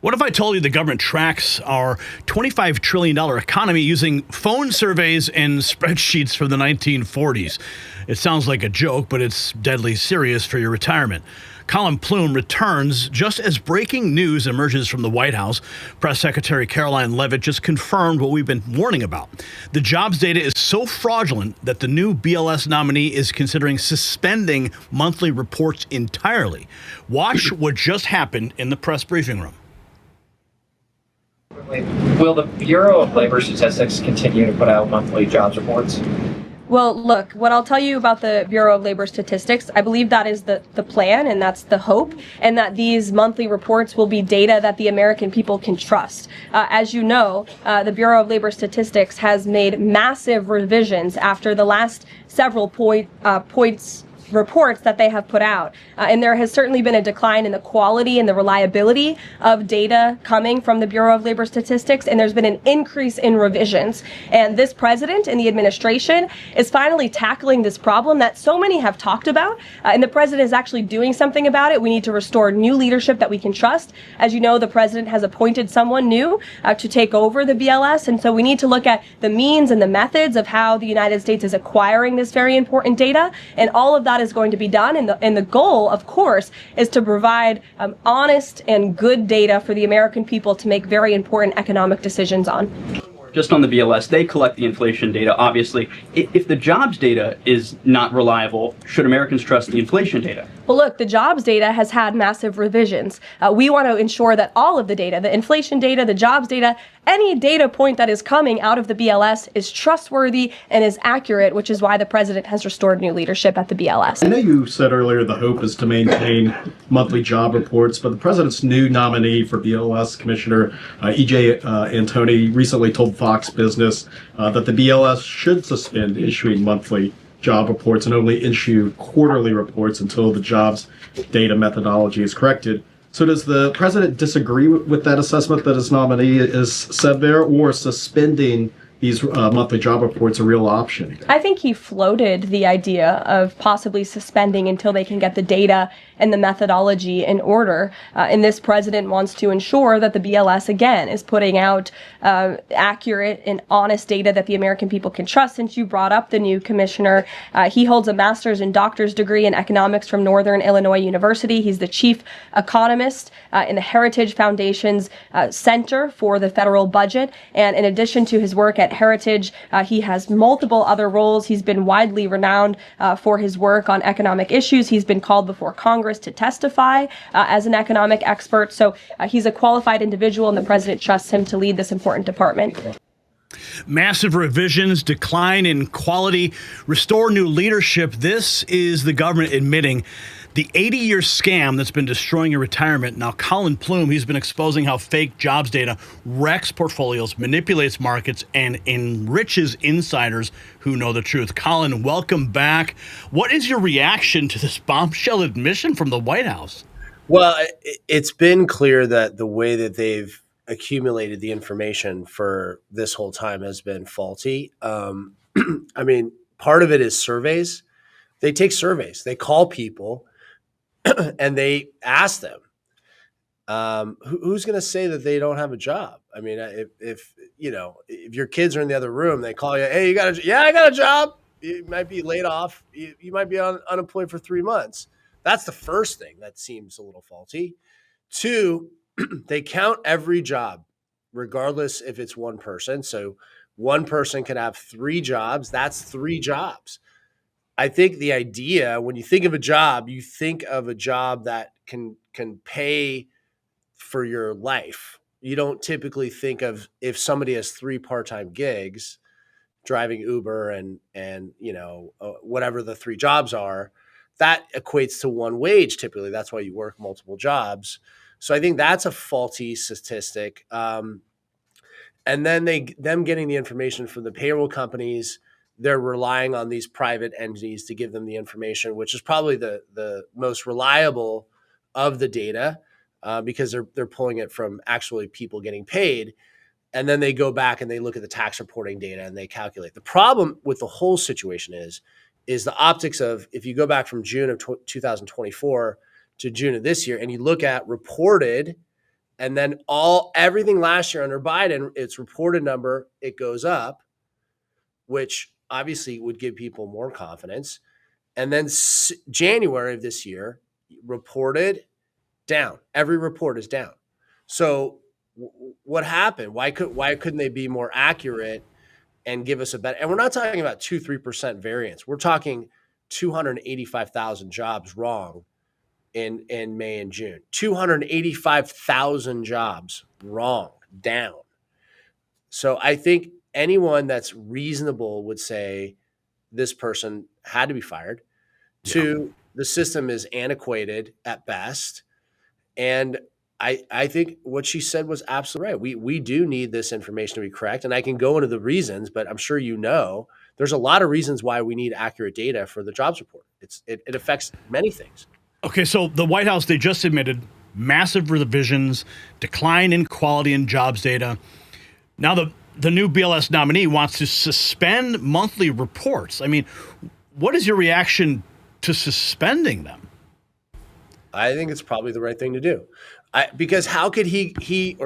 What if I told you the government tracks our $25 trillion economy using phone surveys and spreadsheets from the 1940s? It sounds like a joke, but it's deadly serious for your retirement. Colin Plume returns just as breaking news emerges from the White House. Press Secretary Caroline Leavitt just confirmed what we've been warning about. The jobs data is so fraudulent that the new BLS nominee is considering suspending monthly reports entirely. Watch what just happened in the press briefing room. Will the Bureau of Labor Statistics continue to put out monthly jobs reports? Well, look, what I'll tell you about the Bureau of Labor Statistics, I believe that is the plan and that's the hope, and that these monthly reports will be data that the American people can trust. As you know, the Bureau of Labor Statistics has made massive revisions after the last several reports that they have put out. And there has certainly been a decline in the quality and the reliability of data coming from the Bureau of Labor Statistics, and there's been an increase in revisions. And this president and the administration is finally tackling this problem that so many have talked about, and the president is actually doing something about it. We need to restore new leadership that we can trust. As you know, the president has appointed someone new to take over the BLS, and so we need to look at the means and the methods of how the United States is acquiring this very important data, and all of that is going to be done. And the goal, of course, is to provide honest and good data for the American people to make very important economic decisions on. Just on the BLS, they collect the inflation data, obviously. If the jobs data is not reliable, should Americans trust the inflation data? Well, look, the jobs data has had massive revisions. We want to ensure that all of the data, the inflation data, the jobs data, any data point that is coming out of the BLS is trustworthy and is accurate, which is why the president has restored new leadership at the BLS. I know you said earlier the hope is to maintain monthly job reports, but the president's new nominee for BLS Commissioner E.J. Antoni recently told Fox Business that the BLS should suspend issuing monthly job reports and only issue quarterly reports until the jobs data methodology is corrected. So does the president disagree with that assessment that his nominee is said there, or suspending these monthly job reports a real option? I think he floated the idea of possibly suspending until they can get the data and the methodology in order. And this president wants to ensure that the BLS, again, is putting out accurate and honest data that the American people can trust. Since you brought up the new commissioner, he holds a master's and doctor's degree in economics from Northern Illinois University. He's the chief economist in the Heritage Foundation's Center for the Federal Budget. And in addition to his work at Heritage, he has multiple other roles. He's been widely renowned for his work on economic issues. He's been called before Congress to testify as an economic expert. So he's a qualified individual, and the president trusts him to lead this important department. Massive revisions, decline in quality, restore new leadership. This is the government admitting the 80-year scam that's been destroying your retirement. Now, Colin Plume, he's been exposing how fake jobs data wrecks portfolios, manipulates markets, and enriches insiders who know the truth. Colin, welcome back. What is your reaction to this bombshell admission from the White House? Well, it's been clear that the way that they've accumulated the information for this whole time has been faulty. I mean, part of it is surveys. They take surveys. They call people and they ask them, who's going to say that they don't have a job? I mean, if your kids are in the other room, they call you, hey, I got a job. You might be laid off. You might be unemployed for 3 months. That's the first thing that seems a little faulty. Two, they count every job, regardless if it's one person. So one person can have 3 jobs. That's 3 jobs. I think the idea, when you think of a job, you think of a job that can pay for your life. You don't typically think of, if somebody has 3 part-time gigs, driving Uber and whatever the 3 jobs are, that equates to one wage typically. That's why you work multiple jobs. So I think that's a faulty statistic. And then them getting the information from the payroll companies, they're relying on these private entities to give them the information, which is probably the most reliable of the data because they're pulling it from actually people getting paid. And then they go back and they look at the tax reporting data and they calculate. The problem with the whole situation is the optics of, if you go back from June of 2024 to June of this year and you look at reported And then everything last year under Biden, its reported number, it goes up, which obviously would give people more confidence. And then January of this year, reported down. Every report is down. So what happened? Why couldn't they be more accurate and give us a better? And we're not talking about 2-3% variance. We're talking 285,000 jobs wrong in May and June. 285,000 jobs wrong, down. So I think anyone that's reasonable would say this person had to be fired. Two, the system is antiquated at best. And I think what she said was absolutely right. We do need this information to be correct. And I can go into the reasons, but I'm sure there's a lot of reasons why we need accurate data for the jobs report. It affects many things. Okay, so the White House, they just admitted massive revisions, decline in quality in jobs data. Now the new BLS nominee wants to suspend monthly reports. I mean, what is your reaction to suspending them? I think it's probably the right thing to do. Because how could he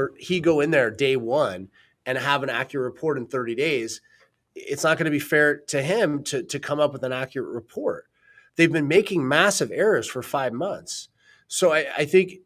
go in there day one and have an accurate report in 30 days? It's not going to be fair to him to come up with an accurate report. They've been making massive errors for 5 months. So I think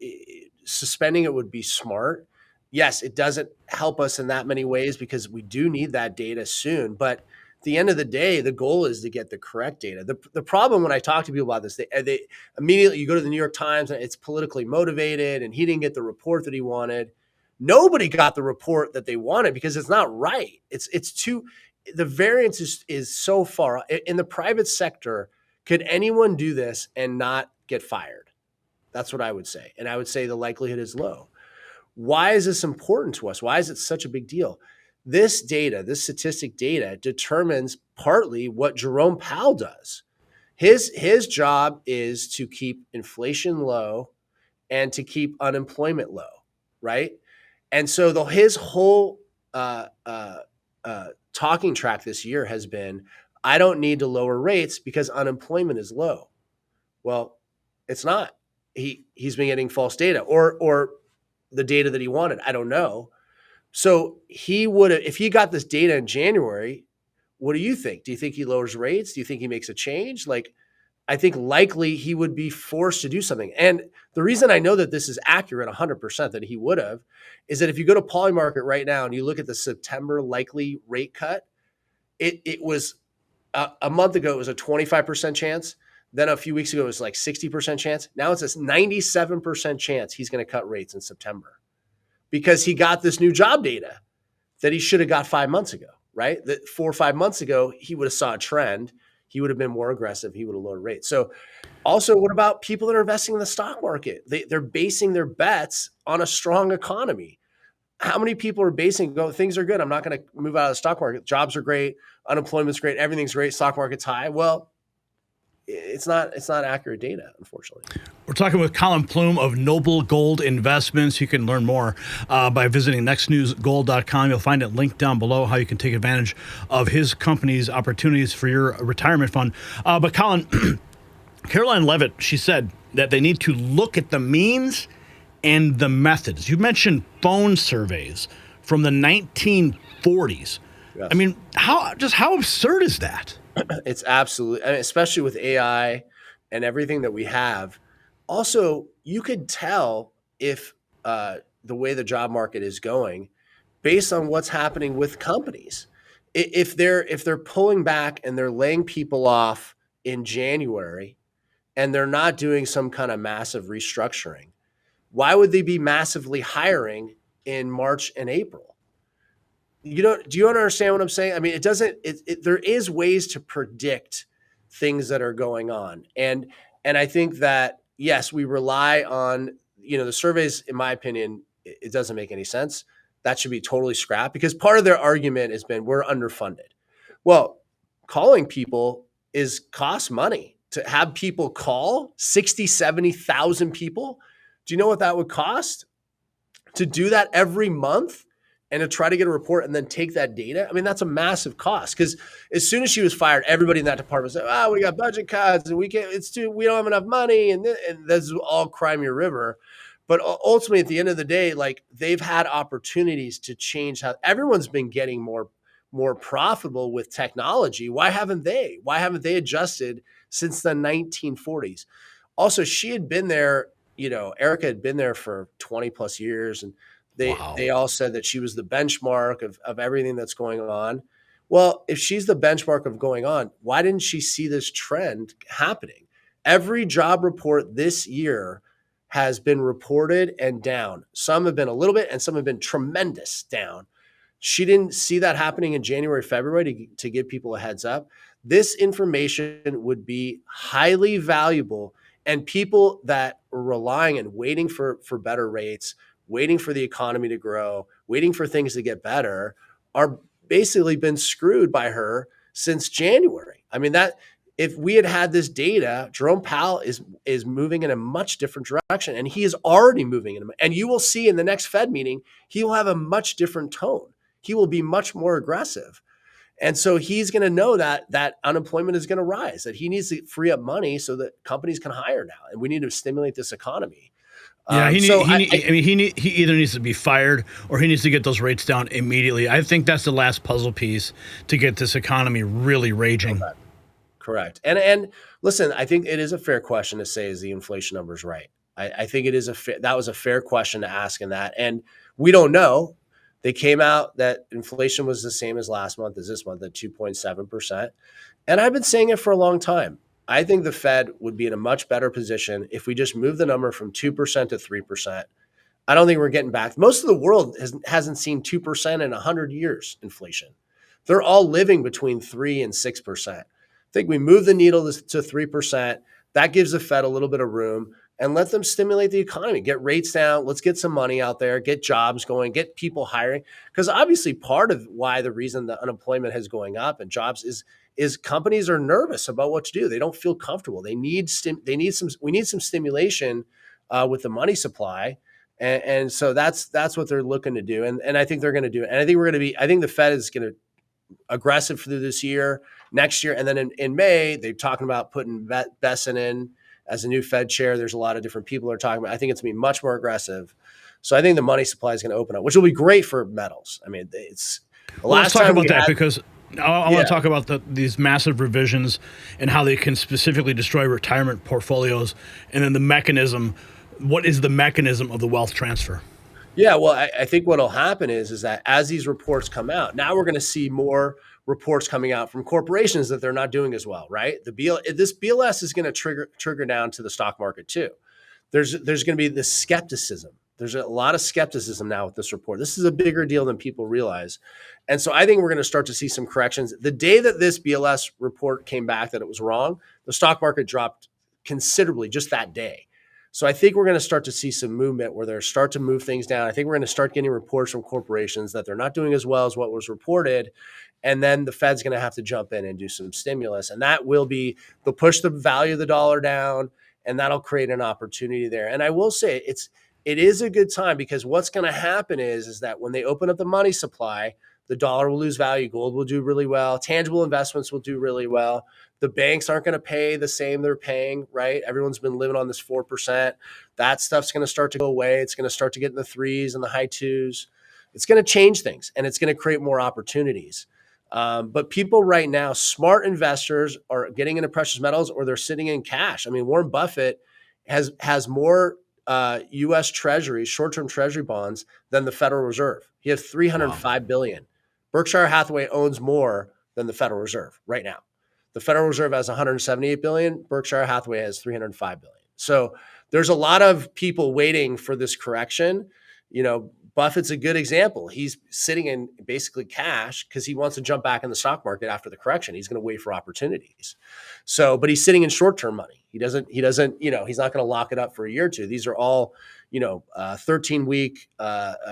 suspending it would be smart. Yes, it doesn't help us in that many ways because we do need that data soon. But at the end of the day, the goal is to get the correct data. The problem when I talk to people about this, they immediately, you go to the New York Times and it's politically motivated and he didn't get the report that he wanted. Nobody got the report that they wanted because it's not right. The variance is so far. In the private sector, could anyone do this and not get fired? That's what I would say. And I would say the likelihood is low. Why is this important to us? Why is it such a big deal? This data, this statistic data, determines partly what Jerome Powell does. His job is to keep inflation low and to keep unemployment low, right? And so his whole talking track this year has been, I don't need to lower rates because unemployment is low. Well, it's not. He's been getting false data or the data that he wanted. I don't know. So he would have, if he got this data in January, what do you think? Do you think he lowers rates? Do you think he makes a change? I think likely he would be forced to do something. And the reason I know that this is accurate 100% that he would have is that if you go to Polymarket right now and you look at the September likely rate cut, it was a month ago, it was a 25% chance. Then a few weeks ago, it was like 60% chance. Now it's a 97% chance he's going to cut rates in September because he got this new job data that he should have got 5 months ago, right? That 4 or 5 months ago, he would have saw a trend. He would have been more aggressive. He would have lowered rates. So also, what about people that are investing in the stock market? They're basing their bets on a strong economy. How many people are things are good. I'm not going to move out of the stock market. Jobs are great. Unemployment's great. Everything's great. Stock market's high. Well, it's not accurate data, unfortunately. We're talking with Colin Plume of Noble Gold Investments. You can learn more by visiting nextnewsgold.com. You'll find it linked down below how you can take advantage of his company's opportunities for your retirement fund. But Colin, Caroline Leavitt, she said that they need to look at the means and the methods. You mentioned phone surveys from the 1940s. Yes. I mean, how absurd is that? It's absolutely, especially with AI and everything that we have. Also, you could tell if the way the job market is going based on what's happening with companies. If they're pulling back and they're laying people off in January and they're not doing some kind of massive restructuring, why would they be massively hiring in March and April? Do you understand what I'm saying? I mean, there is ways to predict things that are going on. And I think that, yes, we rely on, the surveys, in my opinion, it doesn't make any sense. That should be totally scrapped because part of their argument has been we're underfunded. Well, calling people costs money. To have people call 60, 70,000 people, do you know what that would cost? To do that every month? And to try to get a report and then take that data, I mean, that's a massive cost. Because as soon as she was fired, everybody in that department said, we got budget cuts and we don't have enough money. And this is all cry me a river. But ultimately, at the end of the day, like, they've had opportunities to change how everyone's been getting more profitable with technology. Why haven't they? Why haven't they adjusted since the 1940s? Also, she had been there, Erica had been there for 20 plus years, and they all said that she was the benchmark of everything that's going on. Well, if she's the benchmark of going on, why didn't she see this trend happening? Every job report this year has been reported and down. Some have been a little bit, and some have been tremendous down. She didn't see that happening in January, February to give people a heads up. This information would be highly valuable, and people that are relying and waiting for better rates, waiting for the economy to grow, waiting for things to get better, are basically been screwed by her since January. I mean, that if we had this data, Jerome Powell is moving in a much different direction, and he is already moving in. And you will see in the next Fed meeting, he will have a much different tone. He will be much more aggressive. And so he's going to know that unemployment is going to rise, that he needs to free up money so that companies can hire now. And we need to stimulate this economy. Yeah, he either needs to be fired or he needs to get those rates down immediately. I think that's the last puzzle piece to get this economy really raging. Correct. And listen, I think it is a fair question to say, is the inflation numbers right? I think it is that was a fair question to ask in that. And we don't know. They came out that inflation was the same as last month as this month at 2.7%. And I've been saying it for a long time. I think the Fed would be in a much better position if we just move the number from 2% to 3%. I don't think we're getting back. Most of the world hasn't seen 2% in 100 years inflation. They're all living between 3 and 6%. I think we move the needle to 3%. That gives the Fed a little bit of room, and let them stimulate the economy, get rates down. Let's get some money out there, get jobs going, get people hiring. Because obviously part of why the reason the unemployment is going up and jobs is companies are nervous about what to do. They don't feel comfortable. We need some stimulation with the money supply. And so that's what they're looking to do. And I think they're going to do it. And I think the Fed is going to aggressive through this year, next year. And then in May, they're talking about putting Besson in as a new Fed chair. There's a lot of different people are talking about. I think it's going to be much more aggressive. So I think the money supply is going to open up, which will be great for metals. I mean, let's talk about that because I want to talk about these massive revisions and how they can specifically destroy retirement portfolios, and then the mechanism. What is the mechanism of the wealth transfer? Yeah, well, I think what will happen is that as these reports come out, now we're going to see more reports coming out from corporations that they're not doing as well, right? This BLS is going to trigger down to the stock market too. There's going to be this skepticism. There's a lot of skepticism now with this report. This is a bigger deal than people realize. And so I think we're going to start to see some corrections. The day that this BLS report came back that it was wrong, the stock market dropped considerably just that day. So I think we're going to start to see some movement where they'll start to move things down. I think we're going to start getting reports from corporations that they're not doing as well as what was reported. And then the Fed's going to have to jump in and do some stimulus. And that will they'll push the value of the dollar down, and that'll create an opportunity there. And I will say it is a good time, because what's going to happen is that when they open up the money supply, the dollar will lose value. Gold will do really well. Tangible investments will do really well. The banks aren't going to pay the same they're paying, right? Everyone's been living on this 4%. That stuff's going to start to go away. It's going to start to get in the 3s and the high 2s. It's going to change things, and it's going to create more opportunities. But people right now, smart investors, are getting into precious metals, or they're sitting in cash. I mean, Warren Buffett has more U.S. Treasuries, short-term Treasury bonds, than the Federal Reserve. He has $305 billion. Berkshire Hathaway owns more than the Federal Reserve right now. The Federal Reserve has $178 billion. Berkshire Hathaway has $305 billion. So there's a lot of people waiting for this correction. Buffett's a good example. He's sitting in basically cash because he wants to jump back in the stock market after the correction. He's going to wait for opportunities. But he's sitting in short-term money. He doesn't, he's not going to lock it up for a year or two. These are all, 13-week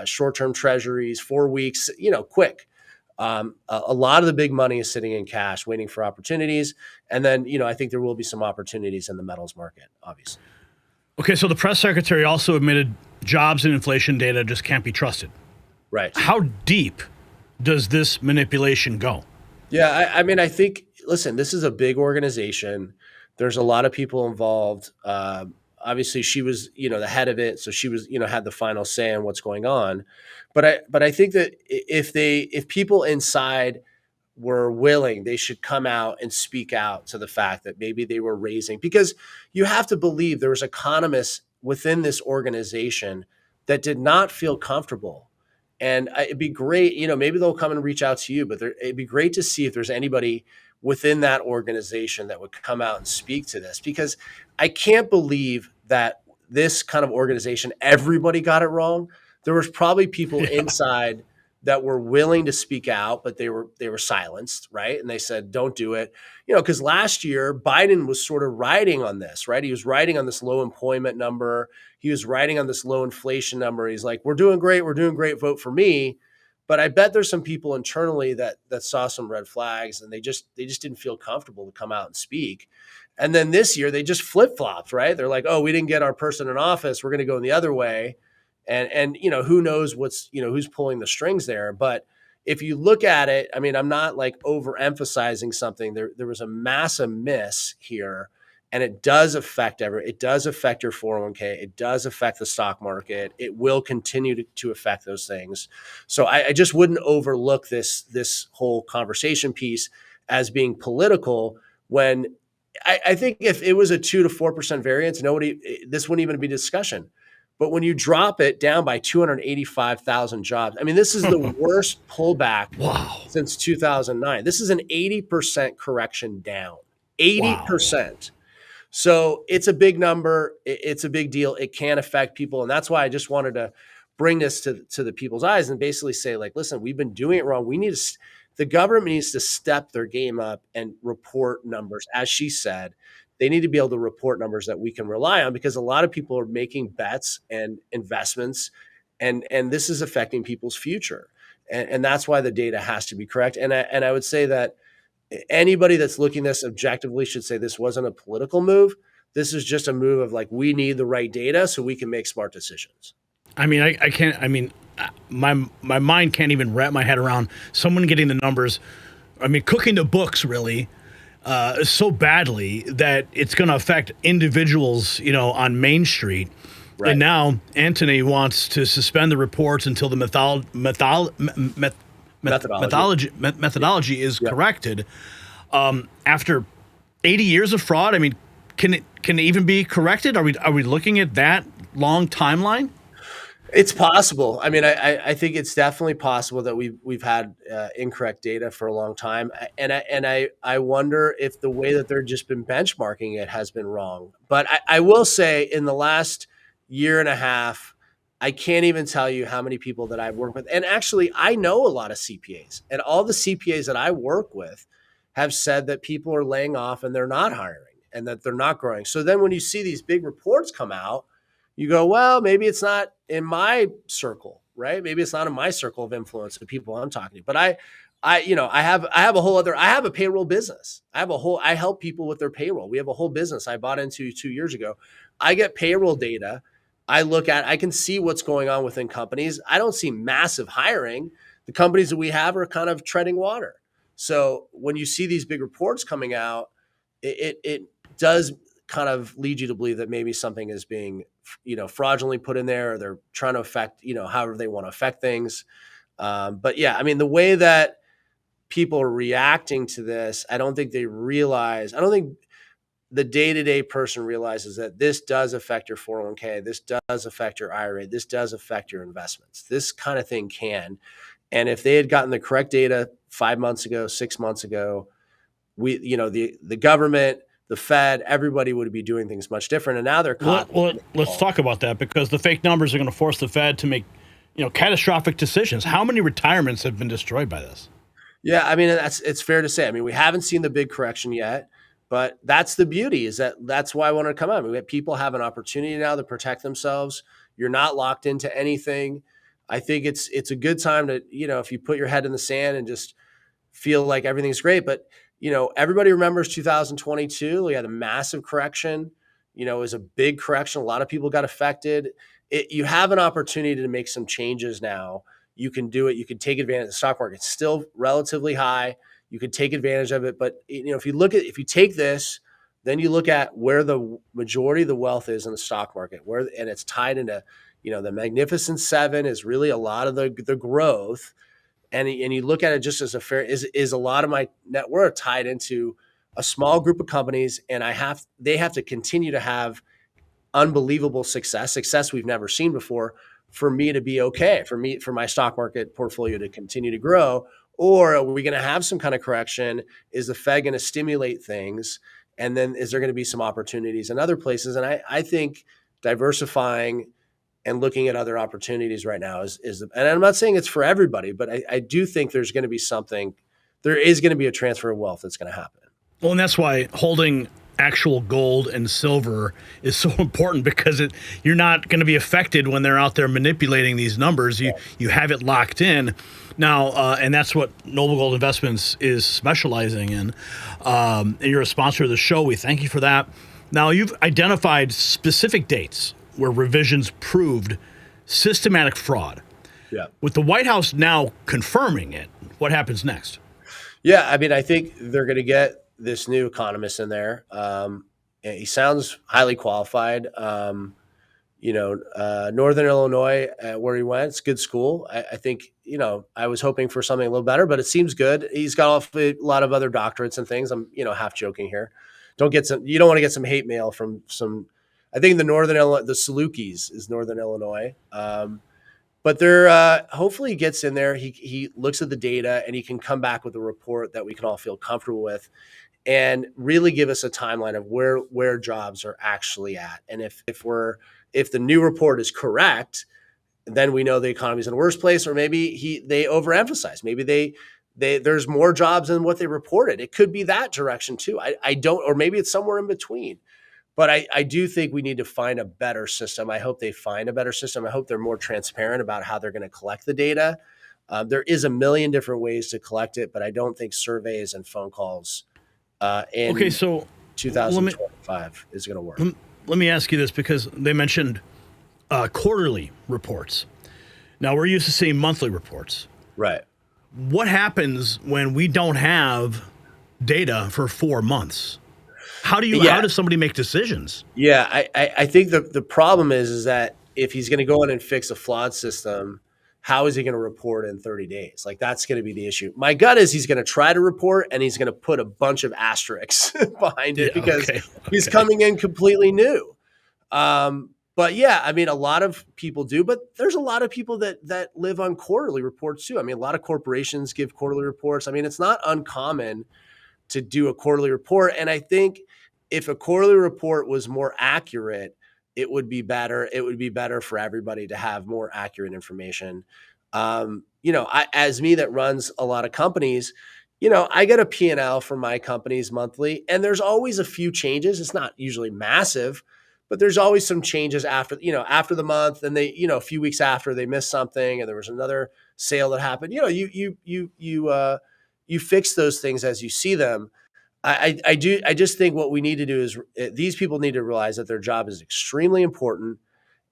short-term treasuries, 4 weeks, quick. A lot of the big money is sitting in cash, waiting for opportunities. And then, I think there will be some opportunities in the metals market, obviously. Okay, so the press secretary also admitted jobs and inflation data just can't be trusted. Right. How deep does this manipulation go? Yeah, I think, listen, this is a big organization. There's a lot of people involved. obviously she was, the head of it. So she was, had the final say on what's going on. But I think that if people inside were willing, they should come out and speak out to the fact that maybe they were raising, because you have to believe there was economists within this organization that did not feel comfortable. And it'd be great, maybe they'll come and reach out to you, but it'd be great to see if there's anybody within that organization that would come out and speak to this, because I can't believe that this kind of organization, everybody got it wrong. There was probably people inside that were willing to speak out, but they were silenced, right? And they said, don't do it. Because last year Biden was sort of riding on this, right? He was riding on this low employment number. He was riding on this low inflation number. He's like, we're doing great, vote for me. But I bet there's some people internally that saw some red flags, and they just didn't feel comfortable to come out and speak. And then this year they just flip-flopped, right? They're like, oh, we didn't get our person in office, we're going to go in the other way. And who knows who's pulling the strings there. But if you look at it, I mean, I'm not like overemphasizing something. There was a massive miss here, and it does affect your 401k. It does affect the stock market. It will continue to affect those things. So I just wouldn't overlook this whole conversation piece as being political, when I think if it was a 2 to 4% variance, this wouldn't even be discussion. But when you drop it down by 285,000 jobs, I mean, this is the worst pullback since 2009. This is an 80% correction down, 80%. Wow. So it's a big number. It's a big deal. It can affect people. And that's why I just wanted to bring this to the people's eyes and basically say, like, listen, we've been doing it wrong. The government needs to step their game up and report numbers. As she said, they need to be able to report numbers that we can rely on, because a lot of people are making bets and investments, and this is affecting people's future. And that's why the data has to be correct. And I would say that anybody that's looking at this objectively should say this wasn't a political move. This is just a move of like, we need the right data so we can make smart decisions. I mean, I can't, I mean, my mind can't even wrap my head around someone getting the numbers. I mean, cooking the books really so badly that it's going to affect individuals, on Main Street. Right. And now Anthony wants to suspend the reports until the methodology is corrected. After 80 years of fraud, I mean, can it even be corrected? Are we looking at that long timeline? It's possible. I mean, I think it's definitely possible that we've had incorrect data for a long time, and I wonder if the way that they're just been benchmarking it has been wrong. But I will say, in the last year and a half, I can't even tell you how many people that I've worked with, and actually, I know a lot of CPAs, and all the CPAs that I work with have said that people are laying off and they're not hiring and that they're not growing. So then, when you see these big reports come out, you go, well, maybe it's not in my circle, right? Maybe it's not in my circle of influence, the people I'm talking to. But I have a payroll business. I help people with their payroll. We have a whole business I bought into 2 years ago. I get payroll data. I can see what's going on within companies. I don't see massive hiring. The companies that we have are kind of treading water. So when you see these big reports coming out, it does kind of lead you to believe that maybe something is being, fraudulently put in there, or they're trying to affect, however they want to affect things. But yeah, I mean, the way that people are reacting to this, I don't think the day-to-day person realizes that this does affect your 401k. This does affect your IRA. This does affect your investments. This kind of thing can. And if they had gotten the correct data 5 months ago, 6 months ago, the government, the Fed, everybody would be doing things much different. And now they're caught. Well, let's talk about that, because the fake numbers are going to force the Fed to make, catastrophic decisions. How many retirements have been destroyed by this? Yeah, I mean, it's fair to say. I mean, we haven't seen the big correction yet, but that's the beauty, that's why I wanted to come out. I mean, people have an opportunity now to protect themselves. You're not locked into anything. I think it's a good time to, if you put your head in the sand and just feel like everything's great. But everybody remembers 2022. We had a massive correction. It was a big correction. A lot of people got affected. You have an opportunity to make some changes now. You can do it. You can take advantage. The stock market's still relatively high. You can take advantage of it. But if you take this Then you look at where the majority of the wealth is in the stock market, and it's tied into, the Magnificent Seven is really a lot of the growth. And you look at it just as is a lot of my net worth tied into a small group of companies, and they have to continue to have unbelievable success we've never seen before for me to be okay, for my stock market portfolio to continue to grow. Or are we going to have some kind of correction? Is the Fed going to stimulate things? And then is there going to be some opportunities in other places? And I think diversifying and looking at other opportunities right now and I'm not saying it's for everybody, but I do think there is going to be a transfer of wealth that's going to happen. Well, and that's why holding actual gold and silver is so important, because you're not going to be affected when they're out there manipulating these numbers. You have it locked in now, and that's what Noble Gold Investments is specializing in. And you're a sponsor of the show. We thank you for that. Now, you've identified specific dates where revisions proved systematic fraud. Yeah. With the White House now confirming it, what happens next? Yeah, I mean, I think they're going to get this new economist in there. He sounds highly qualified. Northern Illinois, where he went, it's a good school. I think, I was hoping for something a little better, but it seems good. He's got a lot of other doctorates and things. I'm, half joking here. You don't want to get some hate mail from some, I think the Salukis is Northern Illinois. But they're hopefully he gets in there. He looks at the data and he can come back with a report that we can all feel comfortable with, and really give us a timeline of where jobs are actually at. And if the new report is correct, then we know the economy is in a worse place, or maybe they overemphasize. Maybe there's more jobs than what they reported. It could be that direction too. I don't, or maybe it's somewhere in between. But I do think we need to find a better system. I hope they find a better system. I hope they're more transparent about how they're going to collect the data. There is a million different ways to collect it, but I don't think surveys and phone calls in 2025 is going to work. Let me ask you this, because they mentioned quarterly reports. Now, we're used to seeing monthly reports. Right. What happens when we don't have data for 4 months? How does somebody make decisions? Yeah, I think the problem is that if he's going to go in and fix a flawed system, how is he going to report in 30 days? Like, that's going to be the issue. My gut is he's going to try to report, and he's going to put a bunch of asterisks behind it because he's coming in completely new. But yeah, I mean, a lot of people do, but there's a lot of people that live on quarterly reports too. I mean, a lot of corporations give quarterly reports. I mean, it's not uncommon to do a quarterly report. And I think if a quarterly report was more accurate, it would be better. It would be better for everybody to have more accurate information. As me that runs a lot of companies, I get a P&L from my companies monthly, and there's always a few changes. It's not usually massive, but there's always some changes after the month, and they, a few weeks after they missed something and there was another sale that happened. You fix those things as you see them. I just think what we need to do is these people need to realize that their job is extremely important.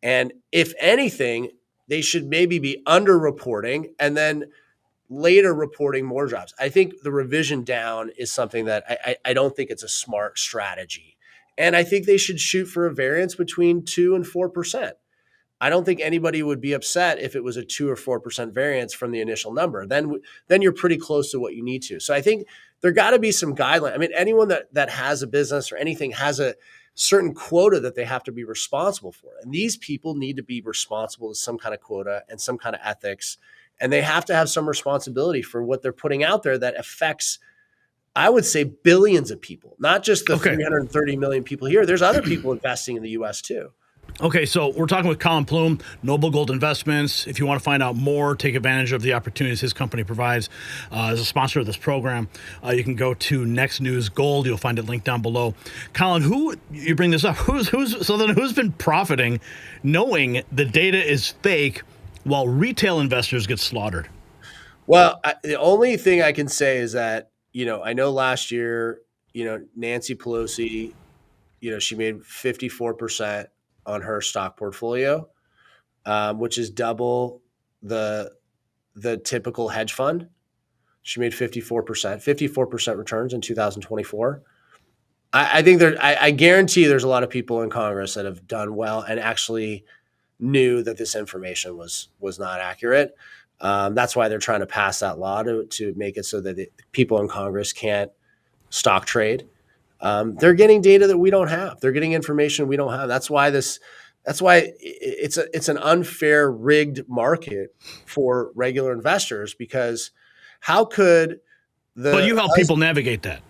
And if anything, they should maybe be underreporting and then later reporting more jobs. I think the revision down is something that I don't think it's a smart strategy. And I think they should shoot for a variance between 2 and 4%. I don't think anybody would be upset if it was a 2 or 4% variance from the initial number. Then you're pretty close to what you need to. So I think there got to be some guideline. I mean, anyone that has a business or anything has a certain quota that they have to be responsible for. And these people need to be responsible to some kind of quota and some kind of ethics. And they have to have some responsibility for what they're putting out there that affects, I would say, billions of people, not just the 330 million people here. There's other people investing in the U.S. too. Okay, so we're talking with Colin Plume, Noble Gold Investments. If you want to find out more, take advantage of the opportunities his company provides as a sponsor of this program, you can go to Next News Gold. You'll find it linked down below. Colin, you bring this up? Who's been profiting, knowing the data is fake, while retail investors get slaughtered? Well, the only thing I can say is that I know last year, Nancy Pelosi, she made 54% on her stock portfolio, which is double the typical hedge fund. She made 54% returns in 2024. I think I guarantee there's a lot of people in Congress that have done well and actually knew that this information was not accurate. That's why they're trying to pass that law to make it so that people in Congress can't stock trade. They're getting data that we don't have. They're getting information we don't have. That's why it's an unfair, rigged market for regular investors, because how could Well, you help people navigate that.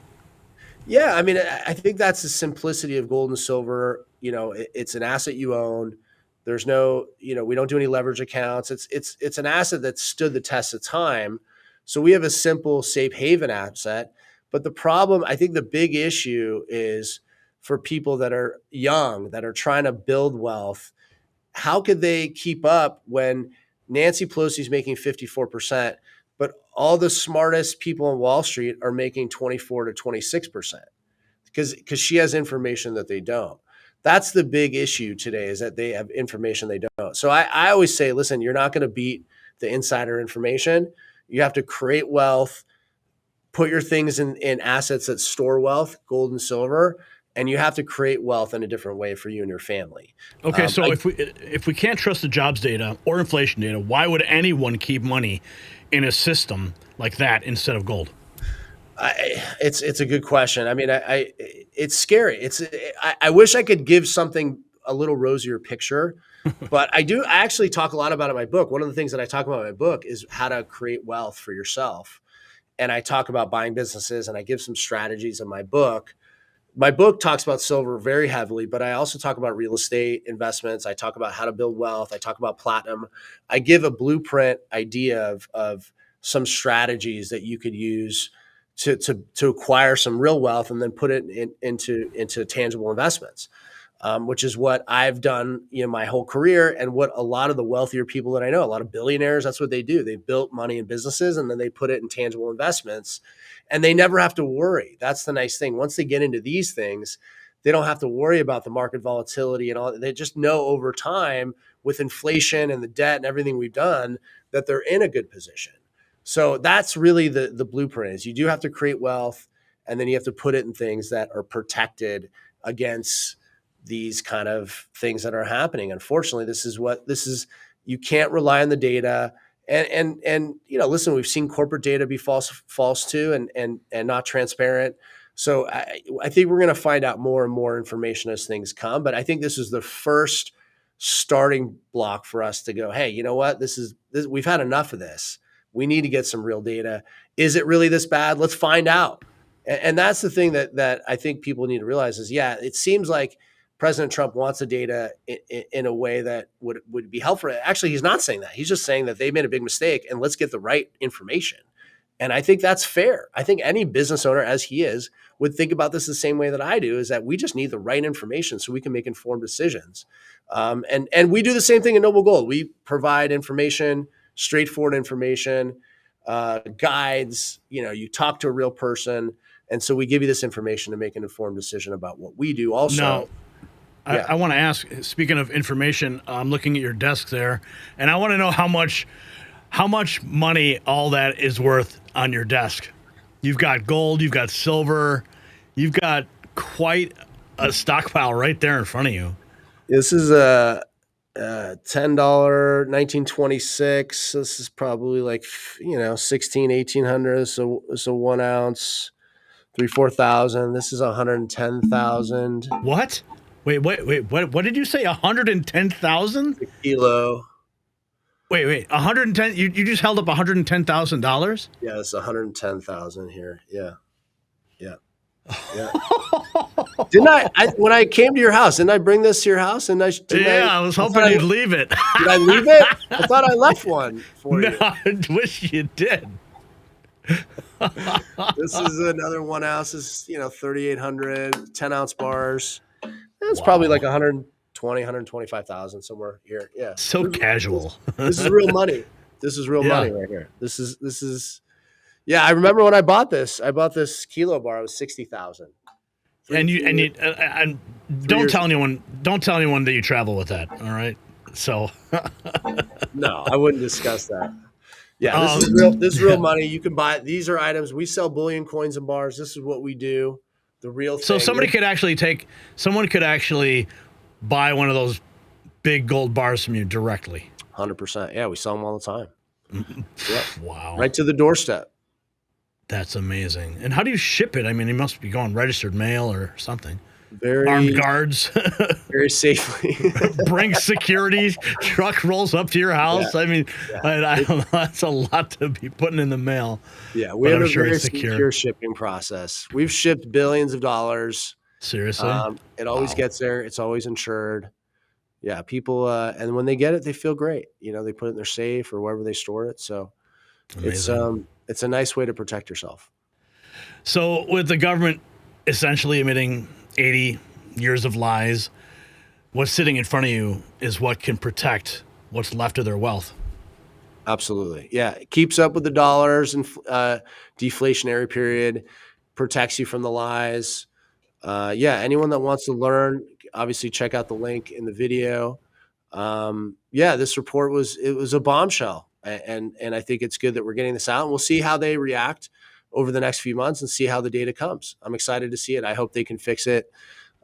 Yeah, I mean, I think that's the simplicity of gold and silver. It's an asset you own. There's no, we don't do any leverage accounts. It's an asset that stood the test of time. So we have a simple safe haven asset. But the problem, I think the big issue is for people that are young, that are trying to build wealth. How could they keep up when Nancy Pelosi's making 54%, but all the smartest people on Wall Street are making 24 to 26%? Because she has information that they don't. That's the big issue today, is that they have information they don't. So I always say, listen, you're not going to beat the insider information. You have to create wealth, put your things in assets that store wealth, gold and silver, and you have to create wealth in a different way for you and your family. Okay, so if we can't trust the jobs data or inflation data, why would anyone keep money in a system like that instead of gold? It's a good question. I mean, it's scary. I wish I could give something a little rosier picture, but I actually talk a lot about it in my book. One of the things that I talk about in my book is how to create wealth for yourself. And I talk about buying businesses, and I give some strategies in my book. My book talks about silver very heavily, but I also talk about real estate investments. I talk about how to build wealth. I talk about platinum. I give a blueprint idea of some strategies that you could use to acquire some real wealth and then put it into tangible investments, which is what I've done, my whole career, and what a lot of the wealthier people that I know, a lot of billionaires, that's what they do. They built money in businesses and then they put it in tangible investments, and they never have to worry. That's the nice thing. Once they get into these things, they don't have to worry about the market volatility and all. They just know over time, with inflation and the debt and everything we've done, that they're in a good position. So that's really the blueprint. Is you do have to create wealth, and then you have to put it in things that are protected against these kind of things that are happening. Unfortunately, this is. You can't rely on the data, and listen, we've seen corporate data be false too, and not transparent. So I think we're going to find out more and more information as things come. But I think this is the first starting block for us to go, hey, you know what? This we've had enough of this. We need to get some real data. Is it really this bad? Let's find out. And that's the thing that I think people need to realize is, it seems like President Trump wants the data in a way that would be helpful. Actually, he's not saying that. He's just saying that they made a big mistake and let's get the right information. And I think that's fair. I think any business owner, as he is, would think about this the same way that I do, is that we just need the right information so we can make informed decisions. And we do the same thing in Noble Gold. We provide information, straightforward information, guides. You talk to a real person. And so we give you this information to make an informed decision about what we do also. Now, I want to ask, speaking of information, I'm looking at your desk there, and I want to know how much money all that is worth on your desk. You've got gold, you've got silver, you've got quite a stockpile right there in front of you. This is a $10 1926. This is probably like 1800. So 1 ounce, 4,000. This is 110,000. What? Wait. What did you say? 110,000? Kilo. Wait. 110. You just held up $110,000? Yeah, it's 110,000 here. Yeah. Didn't I when I came to your house, didn't I bring this to your house? And I was hoping you'd leave it. Did I leave it? I thought I left one for you. No, I wish you did. This is another 1 ounce. Is 3,800 10 ounce bars. It's probably like 120, 125,000 somewhere here. Yeah. So casual. This is real money. This is real money right here. This is. Yeah, I remember when I bought this. I bought this kilo bar. It was 60,000. And don't tell anyone that you travel with that. All right. So. No, I wouldn't discuss that. Yeah, this is real. This is real money. You can buy. These are items. We sell bullion, coins, and bars. This is what we do. the real So thing. someone could actually buy one of those big gold bars from you directly. 100%. Yeah, we sell them all the time. Yep. Wow. Right to the doorstep. That's amazing. And how do you ship it? I mean, it must be going registered mail or something. Very Armed guards. very safely. Bring security. Truck rolls up to your house. Yeah. I mean, I don't know. That's a lot to be putting in the mail. Yeah, we But have I'm a sure very it's secure. secure shipping process. We've shipped billions of dollars. Seriously? It always Wow. gets there. It's always insured. Yeah, people, and when they get it, they feel great. You know, they put it in their safe or wherever they store it. So Amazing. it's a nice way to protect yourself. So with the government essentially admitting 80 years of lies, what's sitting in front of you is what can protect what's left of their wealth. Absolutely. Yeah. It keeps up with the dollars and deflationary period, protects you from the lies. Yeah. Anyone that wants to learn, obviously check out the link in the video. Yeah, this report was a bombshell. And I think it's good that we're getting this out, and we'll see how they react over the next few months and see how the data comes. I'm excited to see it. I hope they can fix it.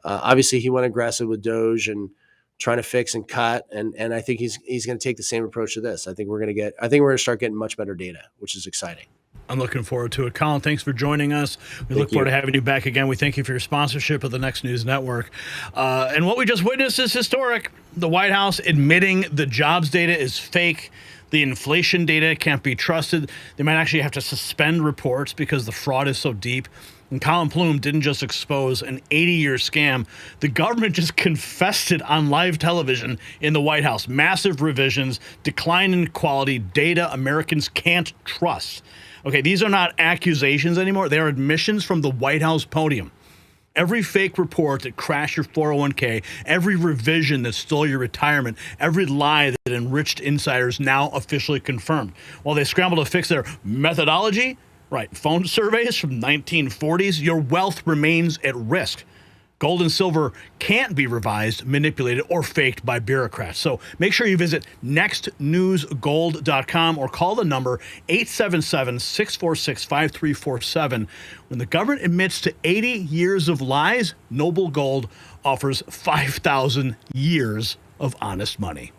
Obviously he went aggressive with Doge and trying to fix and cut. And I think he's going to take the same approach to this. I think we're going to start getting much better data, which is exciting. I'm looking forward to it. Colin, thanks for joining us. We look forward to having you back again. We thank you for your sponsorship of the Next News Network. And what we just witnessed is historic. The White House admitting the jobs data is fake. The inflation data can't be trusted. They might actually have to suspend reports because the fraud is so deep. And Colin Plume didn't just expose an 80-year scam. The government just confessed it on live television in the White House. Massive revisions, decline in quality, data Americans can't trust. Okay, these are not accusations anymore. They are admissions from the White House podium. Every fake report that crashed your 401k, every revision that stole your retirement, every lie that enriched insiders now officially confirmed. While they scramble to fix their methodology, right, phone surveys from 1940s, your wealth remains at risk. Gold and silver can't be revised, manipulated, or faked by bureaucrats. So make sure you visit nextnewsgold.com or call the number 877-646-5347. When the government admits to 80 years of lies, Noble Gold offers 5,000 years of honest money.